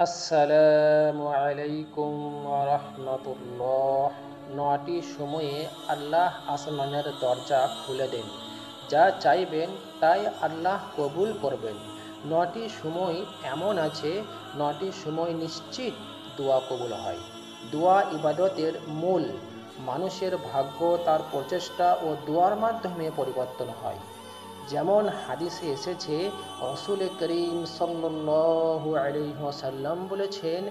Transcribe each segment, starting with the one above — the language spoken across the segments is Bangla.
আসসালামু আলাইকুম ওয়া রাহমাতুল্লাহ। ৯টি সময়ে আল্লাহ আসমানের দরজা খুলে দেন, যা চাইবেন তাই আল্লাহ কবুল করবেন। ৯টি সময় এমন আছে, ৯টি সময় নিশ্চিত দোয়া কবুল হয়। দোয়া ইবাদতের মূল। মানুষের ভাগ্য তার প্রচেষ্টা ও দোয়ার মাধ্যমে পরিবর্তন হয়। যেমন হাদিসে এসেছে, রসুল করিম সাল্লাল্লাহু আলাইহি ওয়াসাল্লাম বলেছেন,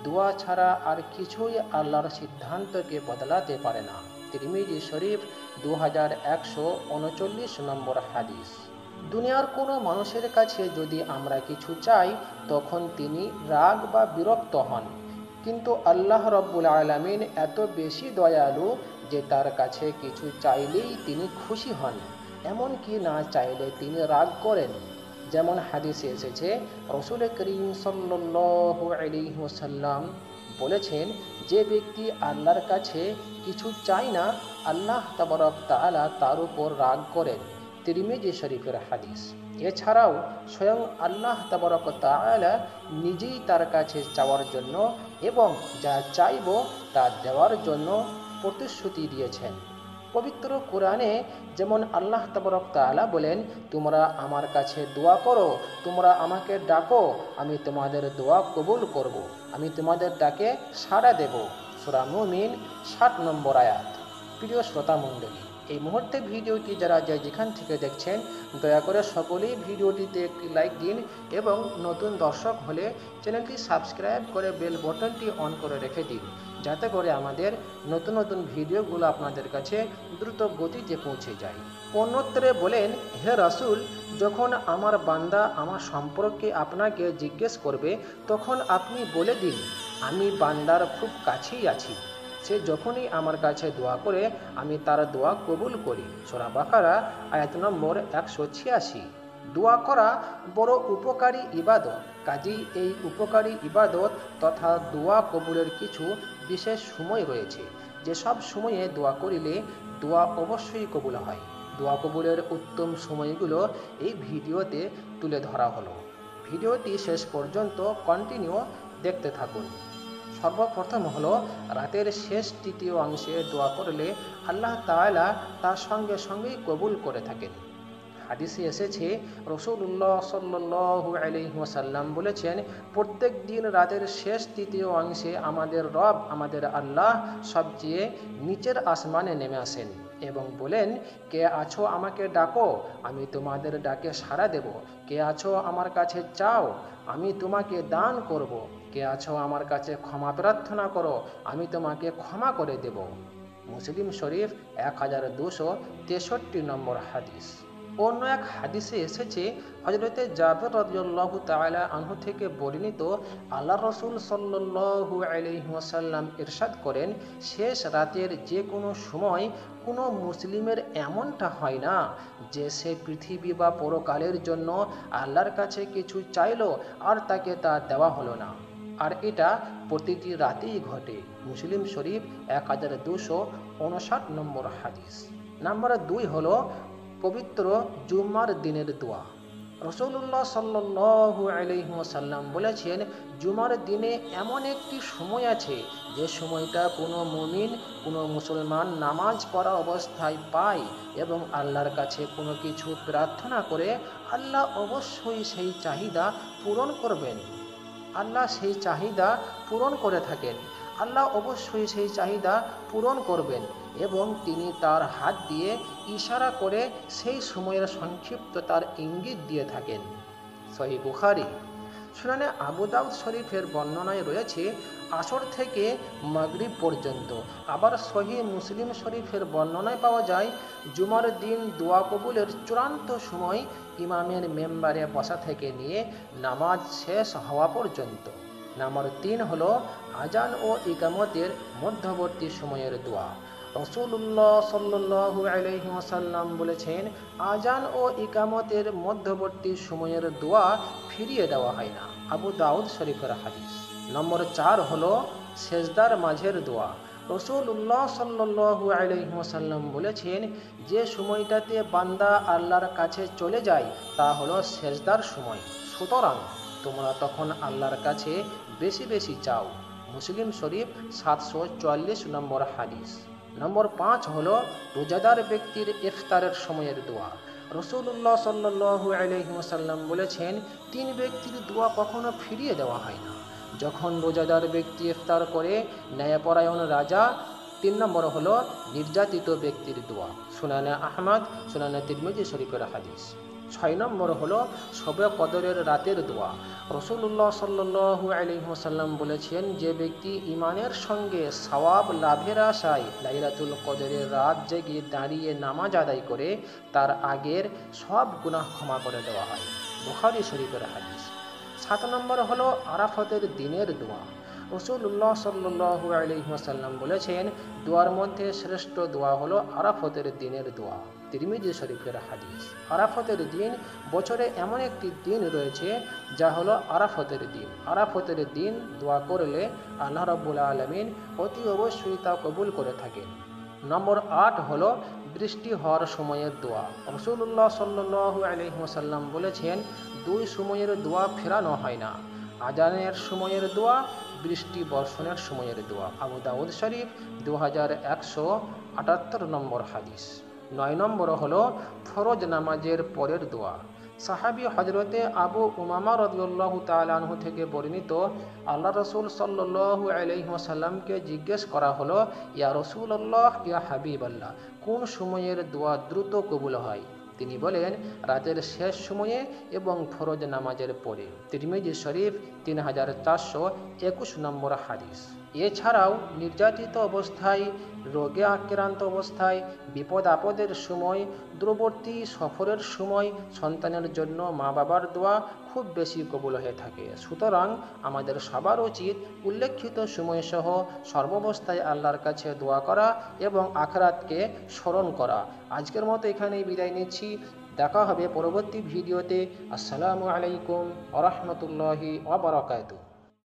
দোয়া ছাড়া আর কিছুই আল্লাহর সিদ্ধান্তকে বদলাতে পারে না। তিরমিজি শরীফ 2139 নম্বর হাদিস। দুনিয়ার কোনো মানুষের কাছে যদি আমরা কিছু চাই, তখন তিনি রাগ বা বিরক্ত হন। কিন্তু আল্লাহ রব্বুল আলামিন এত বেশি দয়ালু যে তার কাছে কিছু চাইলেই তিনি খুশি হন, এমনকি না চাইলে তিনি রাগ করেন। যেমন হাদিসে এসেছে, রসুল করিম সাল্লাল্লাহু আলাইহি ওয়াসাল্লাম বলেছেন, যে ব্যক্তি আল্লাহর কাছে কিছু চায় না, আল্লাহ তাবারক তাআলা তার উপর রাগ করেন। তিরমিজি শরীফের হাদিস। এছাড়াও স্বয়ং আল্লাহ তাবারক তাআলা নিজেই তার কাছে চাওয়ার জন্য এবং যা চাইব তা দেওয়ার জন্য প্রতিশ্রুতি দিয়েছেন। পবিত্র কোরআনে যেমন আল্লাহ তাবারক তাআলা বলেন, তোমরা আমার কাছে দোয়া করো, তোমরা আমাকে ডাকো, আমি তোমাদের দোয়া কবুল করব, আমি তোমাদের ডাকে সাড়া দেব। সূরা মুমিন 60 নম্বর আয়াত। প্রিয় শ্রোতা মণ্ডলী, এই মুহূর্তে ভিডিওটি যারা যেখান থেকে দেখছেন, দয়া করে সকলেই ভিডিওটিতে একটি লাইক দিন এবং নতুন দর্শক হলে চ্যানেলটি সাবস্ক্রাইব করে বেল বাটনটি অন করে রেখে দিন, যাতে করে আমাদের নতুন নতুন ভিডিওগুলো আপনাদের কাছে দ্রুত গতিতে পৌঁছে যায়। অন্যত্রে বলেন, হে রাসূল, যখন আমার বান্দা আমার সম্পর্কে আপনাকে জিজ্ঞেস করবে, তখন আপনি বলে দিন, আমি বান্দার খুব কাছেই আছি। সে যখনই আমার কাছে দোয়া করে, আমি তার দোয়া কবুল করি। সূরা বাকারা আয়াত নম্বর 186। দোয়া করা বড় উপকারী ইবাদত। কাজেই এই উপকারী ইবাদত তথা দোয়া কবুলের কিছু বিশেষ সময় রয়েছে, যেসব সময়ে দোয়া করিলে দোয়া অবশ্যই কবুল হয়। দোয়া কবুলের উত্তম সময়গুলো এই ভিডিওতে তুলে ধরা হলো। ভিডিওটি শেষ পর্যন্ত কন্টিনিউ দেখতে থাকুন। সর্বপ্রথম হলো, রাতের শেষ তৃতীয় অংশে দোয়া করলে আল্লাহ তাআলা তার সঙ্গে সঙ্গেই কবুল করে থাকেন। হাদিসে এসেছে, রাসূলুল্লাহ সাল্লাল্লাহু আলাইহি ওয়াসাল্লাম বলেছেন, প্রত্যেক দিন রাতের শেষ তৃতীয় অংশে আমাদের রব, আমাদের আল্লাহ সবচেয়ে নিচের আসমানে নেমে আসেন এবং বলেন, কে আছো আমাকে ডাকো, আমি তোমাদের ডাকে সাড়া দেব। কে আছো আমার কাছে চাও, আমি তোমাকে দান করব। কে আছো আমার কাছে ক্ষমা প্রার্থনা করো, আমি তোমাকে ক্ষমা করে দেব। মুসলিম শরীফ 1263 নম্বর হাদিস। অন্য এক হাদিসে এসেছে, হযরতে জাবের রাদিয়াল্লাহু তাআলা আনহু থেকে বর্ণিত, আল্লাহ রাসূল সাল্লাল্লাহু আলাইহি ওয়াসাল্লাম ইরশাদ করেন, শেষ রাতের যে কোনো সময় কোনো মুসলিমের এমনটা হয় না যে সে পৃথিবী বা পরকালের জন্য আল্লাহর কাছে কিছু চাইল আর তাকে তা দেওয়া হলো না। আর এটা প্রতিটি রাতেই ঘটে। মুসলিম শরীফ 1259 নম্বর হাদিস। নাম্বার 2 হলো পবিত্র জুম্মার দিনের দোয়া। রাসূলুল্লাহ সাল্লাল্লাহু আলাইহি ওয়াসাল্লাম বলেছেন, জুমার দিনে এমন একটি সময় আছে যে সময়টা কোনো মুমিন, কোনো মুসলমান নামাজ পড়া অবস্থায় পায় এবং আল্লাহর কাছে কোনো কিছু প্রার্থনা করে, আল্লাহ অবশ্যই সেই চাহিদা পূরণ করবেন। আল্লাহ সেই চাহিদা পূরণ করে থাকেন। আল্লাহ অবশ্যই সেই চাহিদা পূরণ করবেন এবং তিনি তার হাত দিয়ে ইশারা করে সেই সময়ের সংক্ষিপ্ততার ইঙ্গিত দিয়ে থাকেন। সহিহ বুখারী। সুনানে আবু দাউদ শরীফের বর্ণনায় রয়েছে, আসর থেকে মাগরিব পর্যন্ত। আবার সহিহ মুসলিম শরীফের বর্ণনায় পাওয়া যায়, জুমার দিন দোয়া কবুলের চূড়ান্ত সময় ইমামের মেম্বারে বসা থেকে নিয়ে নামাজ শেষ হওয়া পর্যন্ত। নাম্বার 3 হলো আজান ও ইকামতের মধ্যবর্তী সময়ের দোয়া। রাসূলুল্লাহ সাল্লাল্লাহু আলাইহি ওয়াসাল্লাম বলেছেন, আজান ও ইকামতের মধ্যবর্তী সময়ের দোয়া ফিরিয়ে দেওয়া হয় না। আবু দাউদ শরীফের হাদিস। নম্বর 4 হলো সেজদার মাঝের দোয়া। রাসূলুল্লাহ সাল্লাল্লাহু আলাইহি ওয়াসাল্লাম বলেছেন, যে সময়টাতে বান্দা আল্লাহর কাছে চলে যায় তা হলো সেজদার সময়। সুতরাং তোমরা তখন আল্লাহর কাছে বেশি বেশি চাও। মুসলিম শরীফ 744 নম্বর হাদিস। নম্বর 5 হলো রোজাদার ব্যক্তির ইফতারের সময়ের দোয়া। রাসূলুল্লাহ সাল্লাল্লাহু আলাইহি ওয়াসাল্লাম বলেছেন, 3 ব্যক্তির দোয়া কখনো ফিরিয়ে দেওয়া হয় না। যখন রোজাদার ব্যক্তি ইফতার করে ন্যায়পরায়ণ রাজা। 3 নম্বর হলো নির্যাতিত ব্যক্তির দোয়া। সুনানে আহমদ, সুনানে তিরমিজি শরীফের হাদিস। 6 নম্বর হলো শবে কদরের রাতের দোয়া। রাসূলুল্লাহ সাল্লাল্লাহু আলাইহি ওয়াসাল্লাম বলেছেন, যে ব্যক্তি ঈমানের সঙ্গে সওয়াব লাভের আশায় লাইলাতুল কদরের রাত জেগে দাঁড়িয়ে নামাজ আদায় করে, তার আগের সব গুনাহ ক্ষমা করে দেওয়া হয়। বুখারী শরীফের হাদিস। 7 নম্বর হলো আরাফাতের দিনের দোয়া। রাসূলুল্লাহ সাল্লাল্লাহু আলাইহি ওয়াসাল্লাম বলেছেন, দোয়ার মধ্যে শ্রেষ্ঠ দোয়া হলো আরাফাতের দিনের দোয়া। তিরমিজি শরীফের হাদিস। আরাফাতের দিন, বছরে এমন একটি দিন রয়েছে যা হলো আরাফাতের দিন। আরাফাতের দিন দোয়া করলে আল্লাহ রাব্বুল আলামিন অতি অবশ্যই তা কবুল করে থাকেন। নম্বর 8 হলো বৃষ্টি হওয়ার সময়ের দোয়া। রাসূলুল্লাহ সাল্লাল্লাহু আলাইহি ওয়াসাল্লাম বলেছেন, 2 সময়ের দোয়া ফেরানো হয় না: আজানের সময়ের দোয়া, বৃষ্টি বর্ষণের সময়ের দোয়া। আবু দাউদ শরীফ 2178 নম্বর হাদিস। 9 নম্বর হলো ফরজ নামাজের পরের দোয়া। সাহাবী হযরতে আবু উমামা রাদিয়াল্লাহু তাআলা আনহু থেকে বর্ণিত, আল্লাহ রাসূল সাল্লাল্লাহু আলাইহি ওয়াসাল্লামকে জিজ্ঞেস করা হলো, ইয়া রাসূলুল্লাহ, ইয়া হাবিবাল্লাহ, কোন সময়ের দোয়া দ্রুত কবুল হয়? তিনি বলেন, রাতের শেষ সময়ে এবং ফরজ নামাজের পরে। তিরমিজি শরীফ 3421 নম্বর হাদিস। এছাড়াও নির্যাতিত অবস্থায়, রোগে আক্রান্ত অবস্থায়, বিপদ আপদের সময়, দূরবর্তী সফরের সময় সন্তানের জন্য মা বাবার দোয়া খুব বেশি কবুল হয়ে থাকে। সুতরাং আমাদের সবার উচিত উল্লেখিত সময়সহ সর্বাবস্থায় আল্লাহর কাছে দোয়া করা এবং আখিরাতকে স্মরণ করা। আজকের মতো এখানেই বিদায় নিচ্ছি। দেখা হবে পরবর্তী ভিডিওতে। আসসালামু আলাইকুম ওয়া রাহমাতুল্লাহি ওয়া বারাকাতুহু।